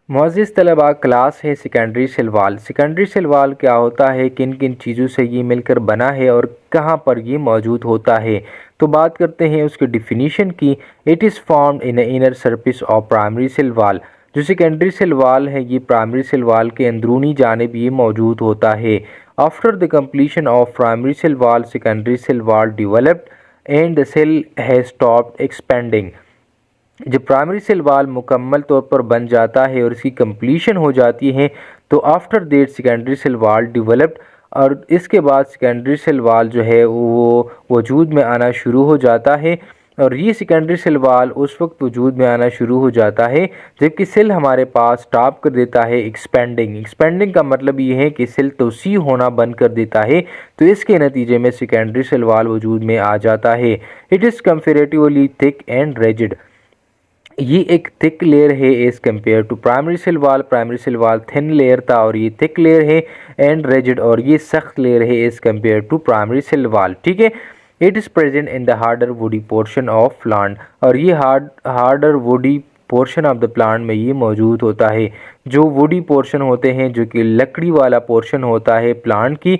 मुअज़्ज़िज़ तलबा, क्लास है secondary cell wall. Secondary cell wall क्या होता है, किन किन चीज़ों से ये मिलकर बना है और कहाँ पर ये मौजूद होता है। तो बात करते हैं उसकी डिफिनीशन की। It is formed in the inner surface of primary cell wall. जो सेकेंडरी सेल वाल है ये प्राइमरी सेल वाल के अंदरूनी जानिब ये मौजूद होता है। After the completion of primary cell wall, secondary cell wall developed and the cell has stopped expanding. जब प्राइमरी सेल वाल मुकम्मल तौर पर बन जाता है और इसकी कंप्लीशन हो जाती है तो after that secondary cell wall developed, और इसके बाद सेकेंडरी सेल वाल जो है वो वजूद में आना शुरू हो जाता है। और ये सेकेंडरी सेल वाल उस वक्त वजूद में आना शुरू हो जाता है जबकि सेल हमारे पास स्टॉप कर देता है एक्सपेंडिंग। एक्सपेंडिंग का मतलब ये है कि सेल तोसी होना बंद कर देता है, तो इसके नतीजे में सेकेंडरी सेल वाल वजूद में आ जाता है। It is comparatively thick and rigid. ये एक थिक लेयर है as compare to primary cell wall. Primary cell wall thin layer था और ये थिक लेयर है। एंड रिजिड, और ये सख्त लेयर है as compare to primary cell wall. ठीक है। It is present in the harder woody portion of plant, और ये harder woody portion of the plant में ये मौजूद होता है। जो वुडी पोर्शन होते हैं, जो कि लकड़ी वाला पोर्शन होता है प्लांट की,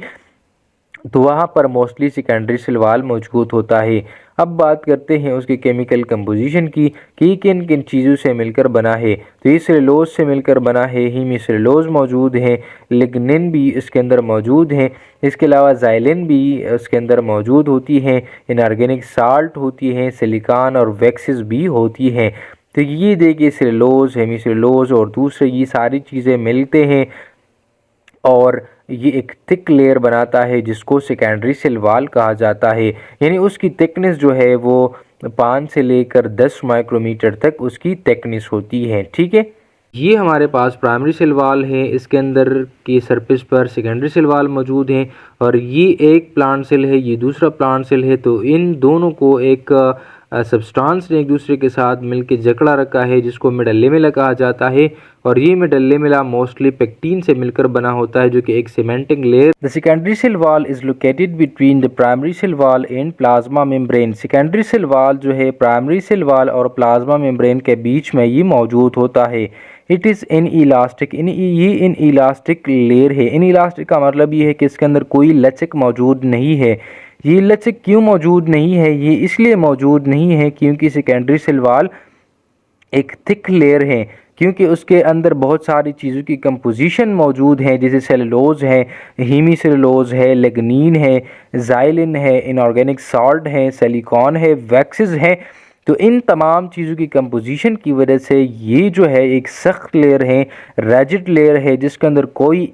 तो वहाँ पर मोस्टली सेकेंडरी सेल वाल मौजूद होता है। अब बात करते हैं उसकी केमिकल कंपोजिशन की कि किन किन चीज़ों से मिलकर बना है। तो ये सेलुलोज से मिलकर बना है। हीमीसेलुलोज मौजूद है, लिग्निन भी इसके अंदर मौजूद है, इसके अलावा ज़ाइलिन भी इसके अंदर मौजूद होती हैं, इनऑर्गेनिक साल्ट होती हैं, सिलिकॉन और वैक्सेस भी होती हैं। तो ये देखिए सेलुलोज, हेमीसेलुलोज और दूसरे ये सारी चीज़ें मिलते हैं और ये एक थिक लेयर बनाता है जिसको सेकेंडरी सेल वाल कहा जाता है। यानी उसकी थिकनेस जो है वो 5 से लेकर 10 माइक्रोमीटर तक उसकी थिकनेस होती है। ठीक है। ये हमारे पास प्राइमरी सेल वाल है, इसके अंदर की सरफेस पर सेकेंडरी सेल वाल मौजूद हैं, और ये एक प्लांट सेल है, ये दूसरा प्लांट सेल है। तो इन दोनों को एक सब्सटेंस ने एक दूसरे के साथ मिलकर जकड़ा रखा है जिसको मेडल्लेमेला कहा जाता है। और ये मेडल्लेमेला मोस्टली पेक्टिन से मिलकर बना होता है जो कि एक cementing layer. The secondary cell wall is located between the primary cell wall and plasma membrane. Secondary cell wall जो है प्राइमरी सेल वाल और प्लाज्मा मेम्ब्रेन के बीच में ये मौजूद होता है। इट इज़ इन इलास्टिक, ये इन इलास्टिक लेयर है। इन इलास्टिक का मतलब ये है कि इसके अंदर कोई लचक मौजूद नहीं है। ये लचक क्यों मौजूद नहीं है? ये इसलिए मौजूद नहीं है क्योंकि सेकेंडरी सेल वाल एक थिक लेयर है, क्योंकि उसके अंदर बहुत सारी चीज़ों की कंपोजिशन मौजूद है, जैसे सेलुलोज है, हीमीसेलुलोज है, लिग्निन है, ज़ाइलिन है, इनऑर्गेनिक साल्ट है, सिलिकॉन है, वैक्सेस है। तो इन तमाम चीज़ों की कंपोजिशन की वजह से ये जो है एक सख्त लेयर है, रिजिड लेयर है, जिसके अंदर कोई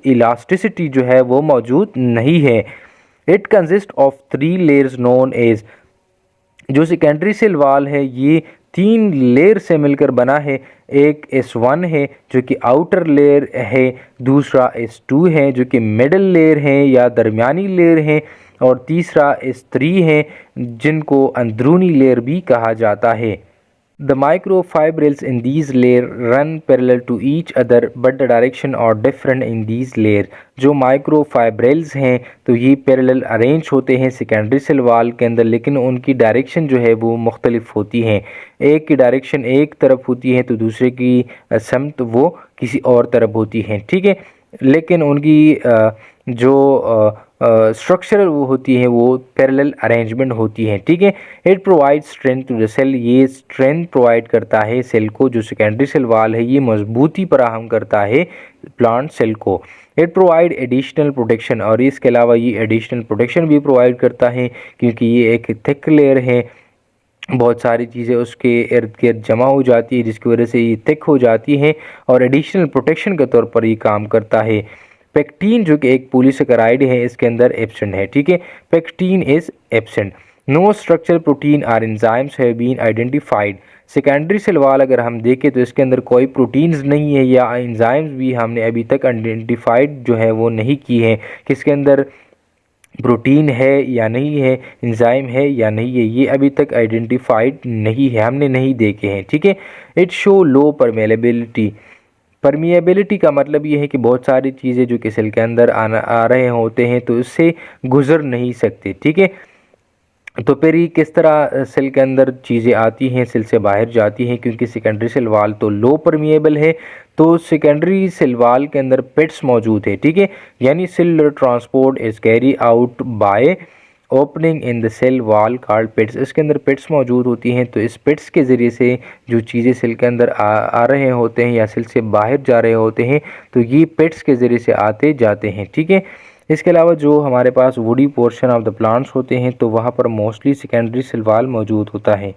इलास्टिसिटी जो है वो मौजूद नहीं है। It consist of 3 layers known as. जो सेकेंडरी सेल वाल है ये 3 लेयर से मिलकर बना है। एक S1 है जो कि आउटर लेयर है, दूसरा S2 है जो कि मिडल लेयर है या दरमियानी लेयर है, और तीसरा S3 है जिनको अंदरूनी लेयर भी कहा जाता है। The microfibrils in these layer run parallel to each other but the direction are different in these layer। जो माइक्रोफाइब्रिल्स हैं तो ये पैरेलल अरेंज होते हैं सेकेंडरी सेल वाल के अंदर, लेकिन उनकी डायरेक्शन जो है वो मुख्तलिफ होती हैं। एक की डायरेक्शन एक तरफ होती है तो दूसरे की समत वो किसी और तरफ होती हैं। ठीक है। लेकिन उनकी जो स्ट्रक्चरल वो होती है वो पैरेलल अरेंजमेंट होती है। ठीक है। It provide strength to the cell. ये स्ट्रेंथ प्रोवाइड करता है सेल को। जो सेकेंडरी सेल वाल है ये मजबूती फराहम करता है प्लांट सेल को। इट प्रोवाइड एडिशनल प्रोटेक्शन, और इसके अलावा ये एडिशनल प्रोटेक्शन भी प्रोवाइड करता है क्योंकि ये एक थिक लेयर है, बहुत सारी चीज़ें उसके इर्द गिर्द जमा हो जाती है जिसकी वजह से ये थिक हो जाती है और एडिशनल प्रोटेक्शन के तौर पर ये काम करता है। पेक्टिन जो कि एक पॉलीसेकेराइड है इसके अंदर एब्सेंट है। ठीक है। Pectin is absent. No structural protein और enzymes have been identified. Secondary cell wall अगर हम देखें तो इसके अंदर कोई प्रोटीन्स नहीं है या एंजाइम्स भी हमने अभी तक आइडेंटिफाइड जो है वो नहीं की है कि इसके अंदर प्रोटीन है या नहीं है, एंजाइम है या नहीं है, ये अभी तक आइडेंटिफाइड नहीं है, हमने नहीं देखे हैं। ठीक है। It show low permeability. Permeability का मतलब ये है कि बहुत सारी चीज़ें जो कि सेल के अंदर आ रहे होते हैं तो उससे गुजर नहीं सकते। ठीक है। तो फिर ये किस तरह सेल के अंदर चीज़ें आती हैं, सेल से बाहर जाती हैं, क्योंकि सेकेंडरी सेल वाल तो लो परमिएबल है, तो सेकेंडरी सेल वाल के अंदर पिट्स मौजूद है, ठीक है। यानी cellular transport is carry out by opening in the cell wall called pits. इसके अंदर पिट्स मौजूद होती हैं, तो इस पिट्स के ज़रिए से जो चीज़ें सेल के अंदर आ रहे होते हैं या सेल से बाहर जा रहे होते हैं, तो ये पिट्स के ज़रिए से आते जाते हैं, ठीक है। इसके अलावा जो हमारे पास woody portion of the plants होते हैं, तो वहाँ पर मोस्टली सेकेंडरी सेल वाल मौजूद होता है।